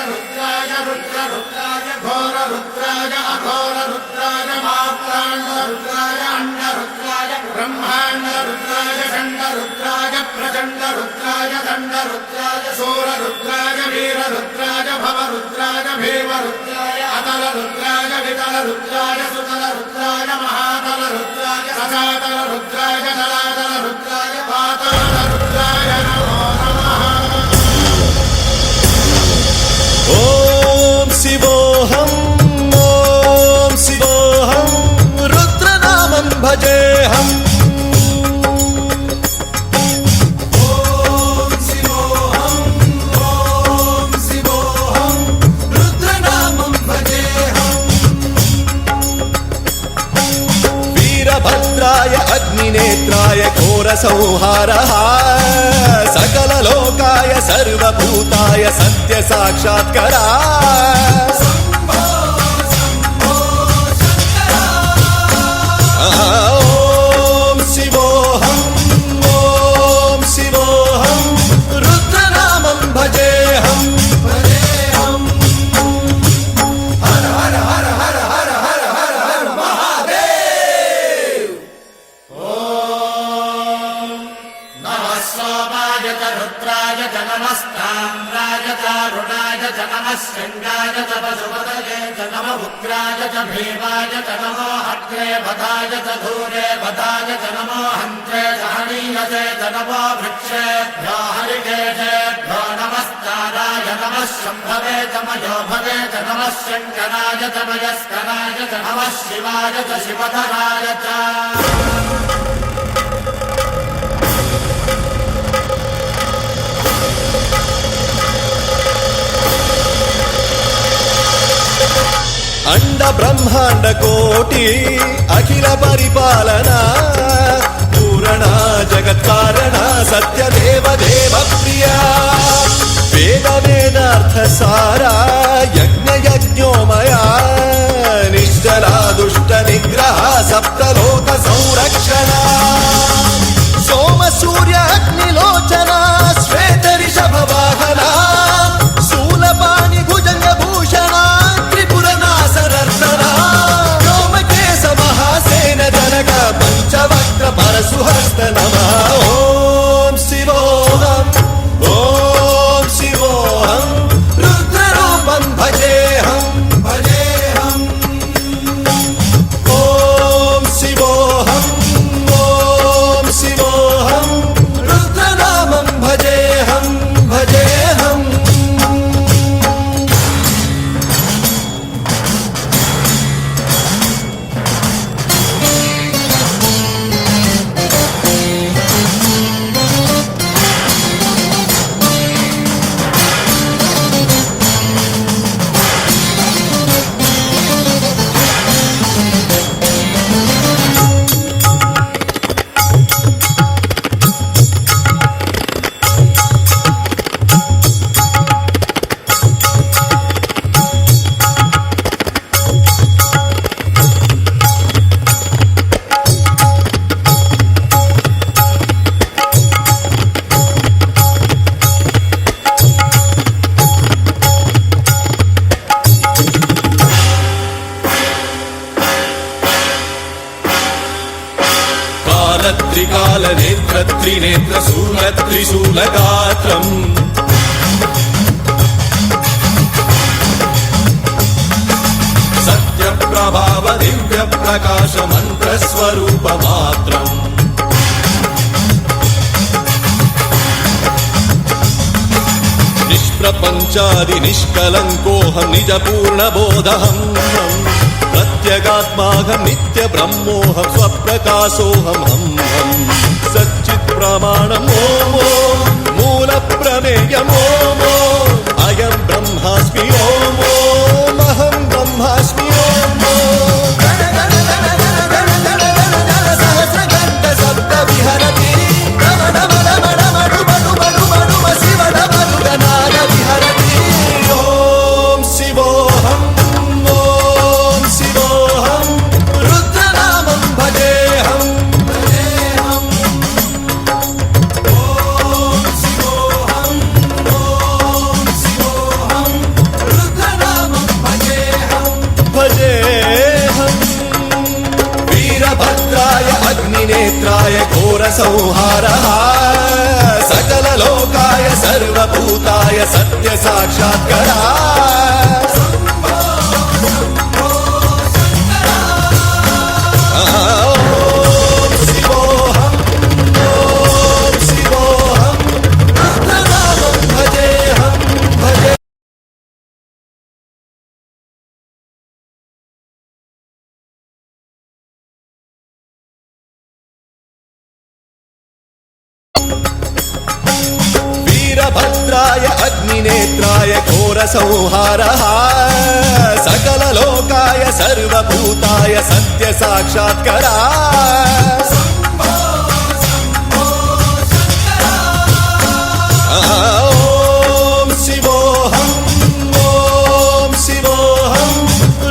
रुद्राय रुद्र रुद्राय घोर रुद्राय अघोर रुद्राय मात्राण्ड रुद्राय अंड रुद्राय ब्रह्मांड रुद्राय खंड रुद्राय प्रचंड रुद्राय दंड रुद्राय सूर रुद्राय वीर रुद्राय भव रुद्राय भीम रुद्राय अतल रुद्राय वितल रुद्राय सुतल रुद्राय महातल रुद्राय सदातल रुद्राय जलातल रुद्राय पाताल रुद्राय नमो नमः। ओम शिवोऽहं रुद्रनामं भजेऽहम्। वीरभद्राय अग्निनेत्राय घोरसंहारः सकललोकाय सर्वभूताय सत्यसाक्षात्करा। ॐ शिवोऽहं रुद्रनामं भजेऽहम्। हर हर हर हर हर हर हर हर महादेव। नमः सोमाय च रुद्राय च नमस्ताम्राय च अरुणाय च नमः शृङ्गाय च पशुपतये च नमः उग्राय च भीमाय च नमो हत्रे भदाय च धूरे भदाय च नमो हन्त्रे च हनीयसे च नमो वृक्षेभ्यो हरिकेशेभ्यो नमस्काराय नमः शम्भवे च मयोभवे च नमः शङ्कराय च मयस्कराय च नमः शिवाय च शिवधराय च। अंड ब्रह्मांड कोटि अखिल परिपालना पूरणा जगत्कारणा सत्यदेव देव प्रिया वेद वेदार्थ सारा यज्ञ यज्ञोमया निश्चला दुष्ट निग्रह सप्तलोक संरक्षणा सोम सूर्य अग्निलोचना श्वेत ऋषभ वाहना शूलपाणि भुजंग भूषणा पंचवक्त्र परशुहस्त नमः। ओम शिवोऽहं रुद्ररूपं भजेऽहम्। ओम शिवोऽहं रुद्रनामं भजेऽहम्। त्रिकालनेत्र त्रिनेत्र शूलत्रिशूलगात्रम् सत्यप्रभाव दिव्यप्रकाश मन्त्रस्वरूपमात्रम् निष्प्रपञ्चादि निष्कलङ्कोऽहं निजपूर्णबोधहम् प्रत्यगात्माहं नित्य ब्रह्मोऽहं स्वप्रकाशोऽहम् सच्चित् प्रमाणम् ओम मूल प्रमेयम् ओम अयं ब्रह्मास्मि ओम अहं ब्रह्मास्मि ओम सहस्रघण्ट शब्द विहरति शिवनाद विहरति। ओम शिवोऽहं रुद्रनामं भजेऽहम्। वीरभद्राय घोरसंहारः सकललोकाय सर्वभूताय सत्यसाक्षात्करः वीरभद्राय अग्निनेत्राय घोरसंहारः सकललोकाय सर्वभूताय सत्यसाक्षात्करः ॐ शिवोऽहं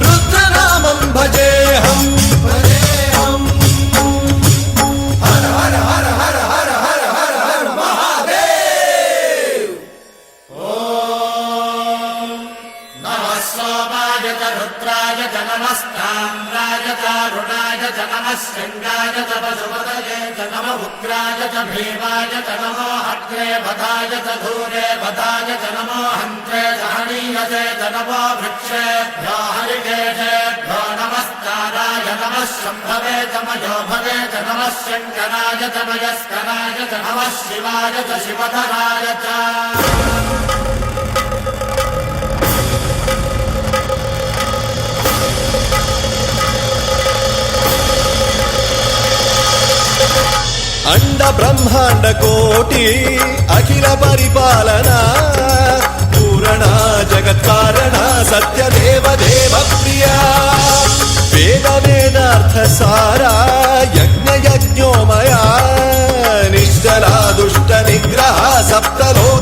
रुद्रनामं भजेऽहं हर हर हर हर हर हर हर हर महादेव नमः सोमाय च रुद्राय च नमस्ताम्राय च अरुणाय च नमः शृङ्गाय च पशुपतये च नमः उग्राय च भीमाय च नमो अग्रे वधाय च धूरे वधाय च नमो हन्त्रे च हनीयसे च नमो वृक्षेभ्यो हरिकेशेभ्यो नमस्काराय नमः शम्भवे च मयोभवे च नमः शङ्कराय च मयस्कराय च नमः शिवाय च शिवधराय च अंड ब्रह्मांड कोटि अखिल परिपालना पूरणा जगत्कारणा सत्यदेव देव प्रिया वेद वेदार्थ सारा यज्ञ यज्ञोमया निश्चला दुष्ट निग्रह सप्तलो